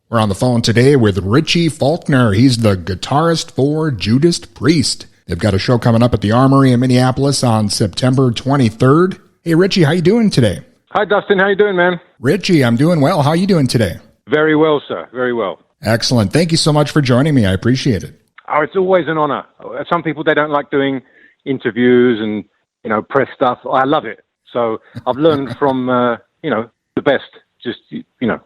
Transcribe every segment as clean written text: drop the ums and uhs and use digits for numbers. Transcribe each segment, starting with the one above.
We're on the phone today with Richie Faulkner. He's the guitarist for Judas Priest. They've got a show coming up at the Armory in Minneapolis on September 23rd. Hey, Richie, how you doing today? Hi, Dustin. How you doing, man? Richie, I'm doing well. How are you doing today? Very well, sir. Very well. Excellent. Thank you so much for joining me. I appreciate it. Oh, it's always an honor. Some people, they don't like doing interviews and, press stuff. I love it. So I've learned from, the best. Just,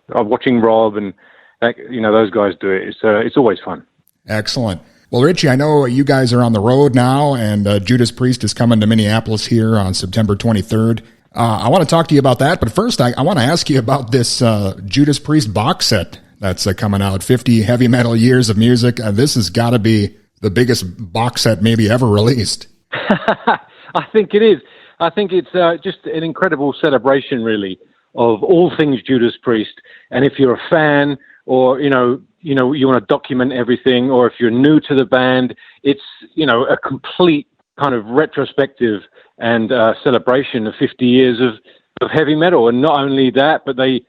watching Rob and, those guys do it. It's always fun. Excellent. Well, Richie, I know you guys are on the road now, and Judas Priest is coming to Minneapolis here on September 23rd. I want to talk to you about that, but first I want to ask you about this Judas Priest box set that's coming out, 50 heavy metal years of music. This has got to be the biggest box set maybe ever released. I think it is. I think it's just an incredible celebration, really, of all things Judas Priest. And if you're a fan, or you want to document everything, or if you're new to the band, it's a complete kind of retrospective and celebration of 50 years of heavy metal. And not only that, but they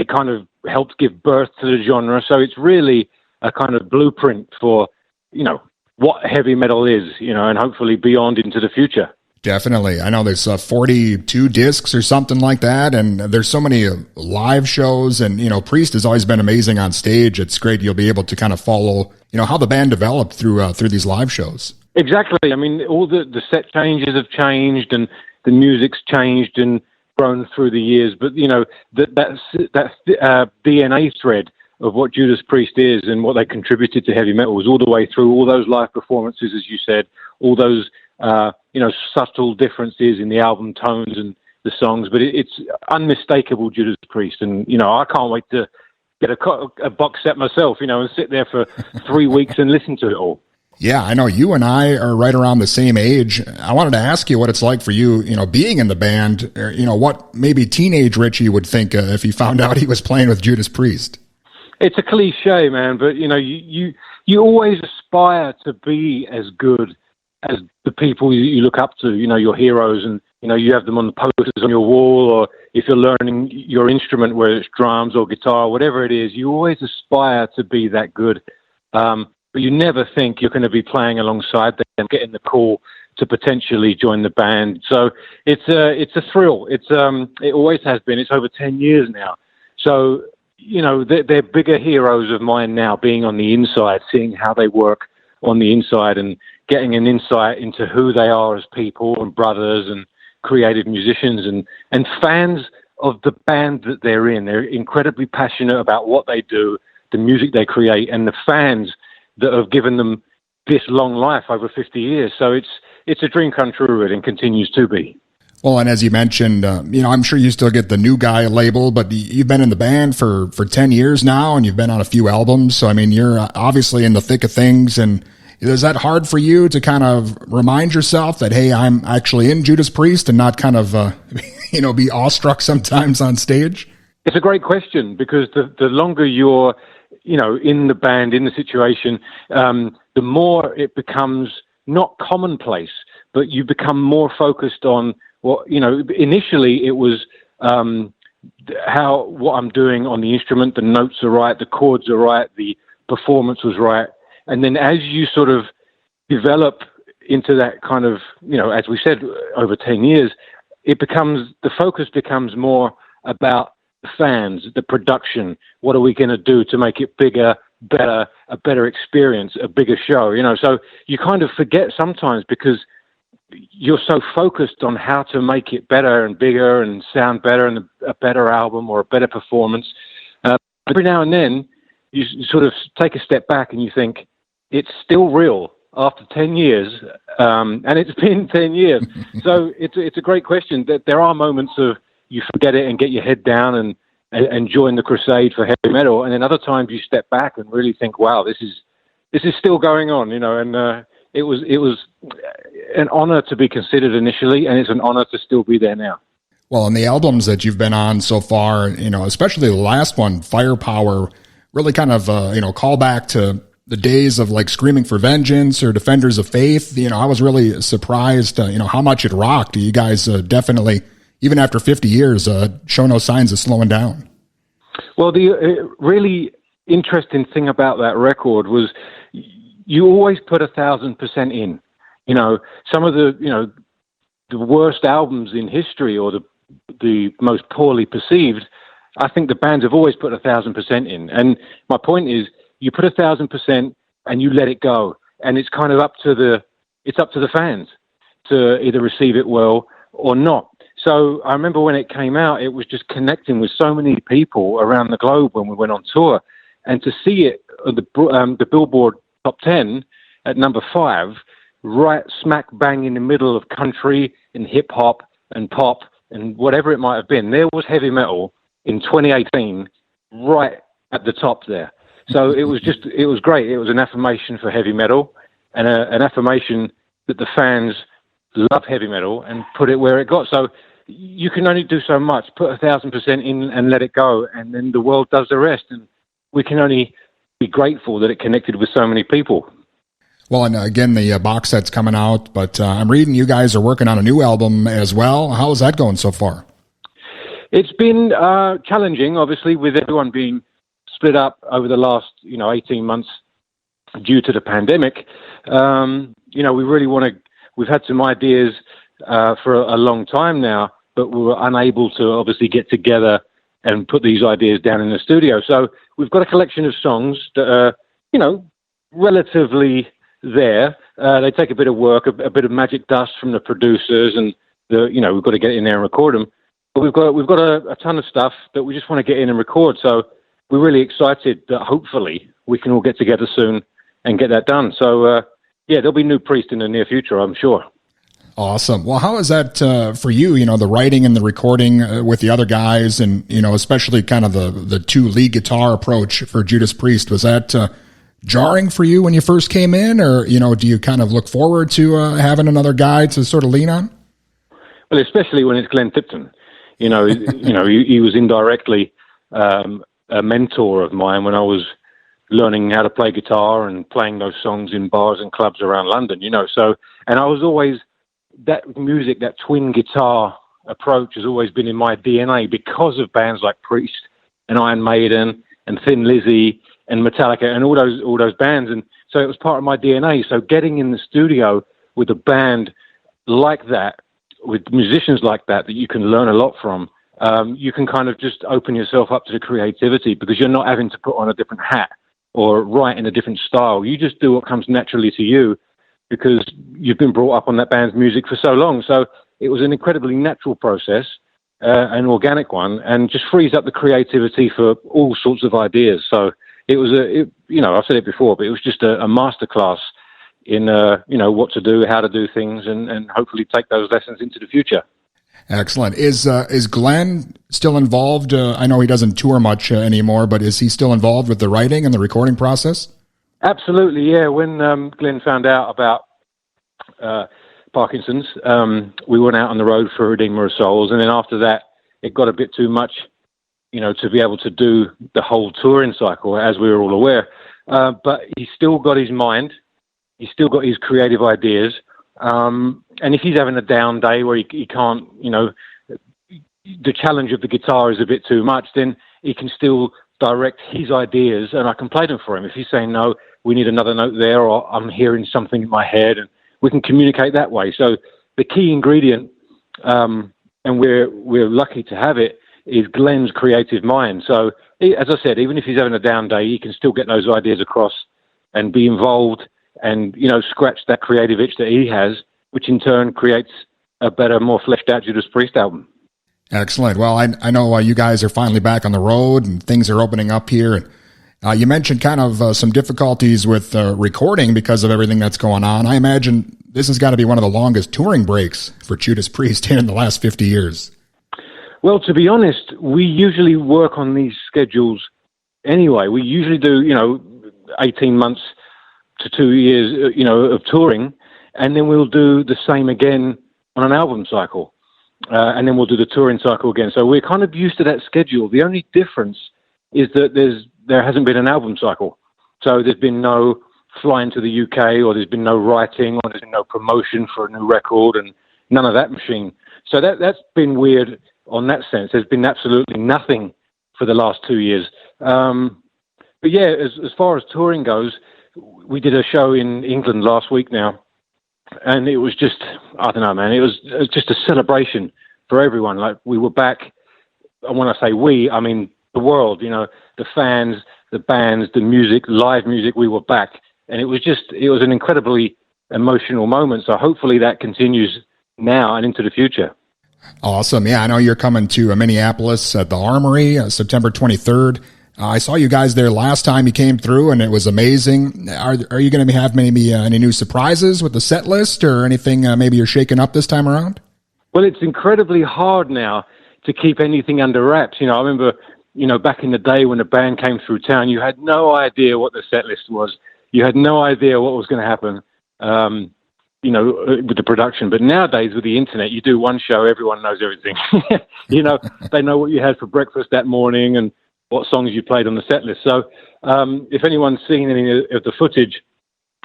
kind of helped give birth to the genre. So it's really a kind of blueprint for what heavy metal is, and hopefully beyond into the future. Definitely. I know there's 42 discs or something like that, and there's so many live shows, and, Priest has always been amazing on stage. It's great you'll be able to kind of follow, how the band developed through these live shows. Exactly. I mean, all the set changes have changed, and the music's changed and grown through the years, but, that DNA thread of what Judas Priest is and what they contributed to heavy metal was all the way through all those live performances, as you said, all those subtle differences in the album tones and the songs, but it's unmistakable Judas Priest. And, I can't wait to get a box set myself, and sit there for 3 weeks and listen to it all. Yeah, I know you and I are right around the same age. I wanted to ask you what it's like for you, being in the band, or, what maybe teenage Richie would think if he found out he was playing with Judas Priest. It's a cliche, man, but, you always aspire to be as good as the people you look up to, your heroes, and, you have them on the posters on your wall, or if you're learning your instrument, whether it's drums or guitar, whatever it is, you always aspire to be that good. But you never think you're going to be playing alongside them and getting the call to potentially join the band. So it's a thrill. It always has been. It's over 10 years now. So, they're bigger heroes of mine now, being on the inside, seeing how they work on the inside and getting an insight into who they are as people and brothers and creative musicians and fans of the band that they're in. They're incredibly passionate about what they do, the music they create, and the fans that have given them this long life over 50 years. So it's a dream come true, really, and continues to be. Well, and as you mentioned, I'm sure you still get the new guy label, but you've been in the band for 10 years now, and you've been on a few albums. So, I mean, you're obviously in the thick of things. And is that hard for you to kind of remind yourself that, hey, I'm actually in Judas Priest, and not kind of, be awestruck sometimes on stage? It's a great question, because the longer you're, in the band, in the situation, the more it becomes not commonplace, but you become more focused on what, initially it was what I'm doing on the instrument, the notes are right, the chords are right, the performance was right. And then as you sort of develop into that kind of, as we said, over 10 years, the focus becomes more about the fans, the production. What are we going to do to make it bigger, better, a better experience, a bigger show? So you kind of forget sometimes, because you're so focused on how to make it better and bigger and sound better and a better album or a better performance. Every now and then you sort of take a step back and you think, it's still real after 10 years. And it's been 10 years. So it's a great question. That there are moments of you forget it and get your head down and join the crusade for heavy metal. And then other times you step back and really think, wow, this is still going on, and it was an honor to be considered initially, and it's an honor to still be there now. Well, and the albums that you've been on so far, especially the last one, Firepower, really kind of, call back to the days of like Screaming for Vengeance or Defenders of Faith. I was really surprised, how much it rocked. You guys definitely, even after 50 years, show no signs of slowing down. Well, the really interesting thing about that record was you always put 1,000% in. You know, some of the worst albums in history, or the most poorly perceived, I think the bands have always put 1,000% in. And my point is, you put 1,000% and you let it go, and it's kind of up to the fans to either receive it well or not. So I remember when it came out, it was just connecting with so many people around the globe when we went on tour, and to see it at the Billboard Top 10 at number 5, right smack bang in the middle of country and hip hop and pop and whatever it might have been. There was heavy metal in 2018 right at the top there. So it was great. It was an affirmation for heavy metal, and an affirmation that the fans love heavy metal and put it where it got. So you can only do so much. Put 1,000% in and let it go, and then the world does the rest. And we can only be grateful that it connected with so many people. Well, and again, the box set's coming out, but I'm reading you guys are working on a new album as well. How is that going so far? It's been challenging, obviously, with everyone being split up over the last 18 months due to the pandemic. We've had some ideas for a long time now, but we were unable to obviously get together and put these ideas down in the studio. So we've got a collection of songs that are, relatively there. They take a bit of work, a bit of magic dust from the producers, and we've got to get in there and record them. But we've got a ton of stuff that we just want to get in and record. So we're really excited that hopefully we can all get together soon and get that done. So there'll be new Priest in the near future, I'm sure. Awesome. Well, how is that for you? The writing and the recording with the other guys, and especially kind of the two lead guitar approach for Judas Priest. Was that jarring for you when you first came in, or do you kind of look forward to having another guy to sort of lean on? Well, especially when it's Glenn Tipton. He was indirectly a mentor of mine when I was learning how to play guitar and playing those songs in bars and clubs around London. So, and I was always, that music, that twin guitar approach has always been in my DNA because of bands like Priest and Iron Maiden and Thin Lizzy and Metallica and all those bands. And so it was part of my DNA. So getting in the studio with a band like that, with musicians like that you can learn a lot from, you can kind of just open yourself up to the creativity, because you're not having to put on a different hat or write in a different style. You just do what comes naturally to you, because you've been brought up on that band's music for so long. So it was an incredibly natural process, an organic one, and just frees up the creativity for all sorts of ideas. So it was I've said it before, but it was just a masterclass in, what to do, how to do things, and hopefully take those lessons into the future. Excellent. Is Glenn still involved? I know he doesn't tour much anymore, but is he still involved with the writing and the recording process? Absolutely, yeah. When Glenn found out about Parkinson's, we went out on the road for Redeemer of Souls, and then after that, it got a bit too much, to be able to do the whole touring cycle, as we were all aware. But he's still got his mind, he's still got his creative ideas, and if he's having a down day where he can't, the challenge of the guitar is a bit too much, then he can still direct his ideas, and I can play them for him. If he's saying, no, we need another note there, or I'm hearing something in my head, and we can communicate that way. So the key ingredient, and we're lucky to have it, is Glenn's creative mind. So as I said, even if he's having a down day, he can still get those ideas across and be involved and, scratch that creative itch that he has, which in turn creates a better, more fleshed out Judas Priest album. Excellent. Well, I know you guys are finally back on the road and things are opening up here. And you mentioned kind of some difficulties with recording because of everything that's going on. I imagine this has got to be one of the longest touring breaks for Judas Priest in the last 50 years. Well, to be honest, we usually work on these schedules anyway. We usually do, 18 months to 2 years, of touring, and then we'll do the same again on an album cycle. And then we'll do the touring cycle again. So we're kind of used to that schedule. The only difference is that there hasn't been an album cycle. So there's been no flying to the UK, or there's been no writing, or there's been no promotion for a new record, and none of that machine. So that's been weird on that sense. There's been absolutely nothing for the last 2 years. But yeah, as far as touring goes, we did a show in England last week now, and it was just, I don't know, man, it was just a celebration for everyone. Like, we were back, and when I say we, I mean the world, you know, the fans, the bands, the music, live music, we were back. And it was an incredibly emotional moment. So hopefully that continues now and into the future. Awesome. Yeah, I know you're coming to Minneapolis at the Armory, September 23rd. I saw you guys there last time you came through, and it was amazing. Are you going to have maybe any new surprises with the set list or anything maybe you're shaking up this time around? Well, it's incredibly hard now to keep anything under wraps. You know, I remember, you know, back in the day when the band came through town, you had no idea what the set list was. You had no idea what was going to happen, you know, with the production. But nowadays, with the internet, you do one show, everyone knows everything. You know, they know what you had for breakfast that morning and what songs you played on the set list. So if anyone's seen any of the footage,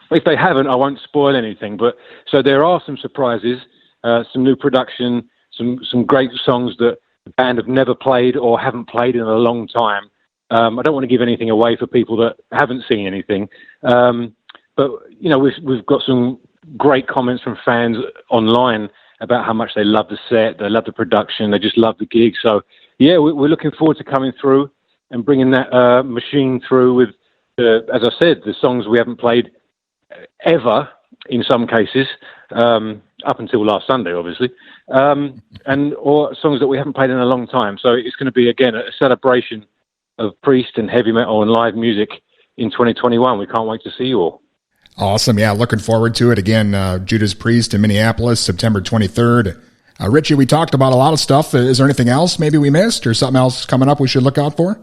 if they haven't, I won't spoil anything. But so there are some surprises, some new production, some great songs that the band have never played or haven't played in a long time. I don't want to give anything away for people that haven't seen anything. But, you know, we've got some great comments from fans online about how much they love the set, they love the production, they just love the gig. So, yeah, we're looking forward to coming through and bringing that machine through with, as I said, the songs we haven't played ever in some cases, up until last Sunday, obviously, or songs that we haven't played in a long time. So it's going to be, again, a celebration of Priest and heavy metal and live music in 2021. We can't wait to see you all. Awesome. Yeah, looking forward to it. Again, Judas Priest in Minneapolis, September 23rd. Richie, we talked about a lot of stuff. Is there anything else maybe we missed or something else coming up we should look out for?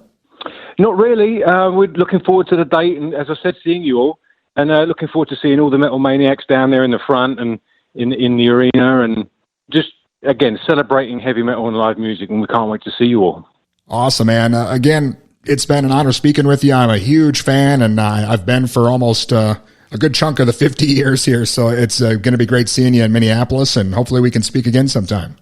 Not really. We're looking forward to the date and, as I said, seeing you all. And looking forward to seeing all the Metal Maniacs down there in the front and in the arena. And just, again, celebrating heavy metal and live music. And we can't wait to see you all. Awesome, man. Again, it's been an honor speaking with you. I'm a huge fan, and I've been for almost a good chunk of the 50 years here. So it's going to be great seeing you in Minneapolis, and hopefully we can speak again sometime.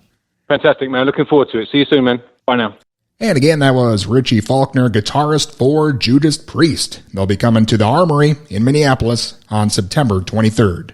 Fantastic, man. Looking forward to it. See you soon, man. Bye now. And again, that was Richie Faulkner, guitarist for Judas Priest. They'll be coming to the Armory in Minneapolis on September 23rd.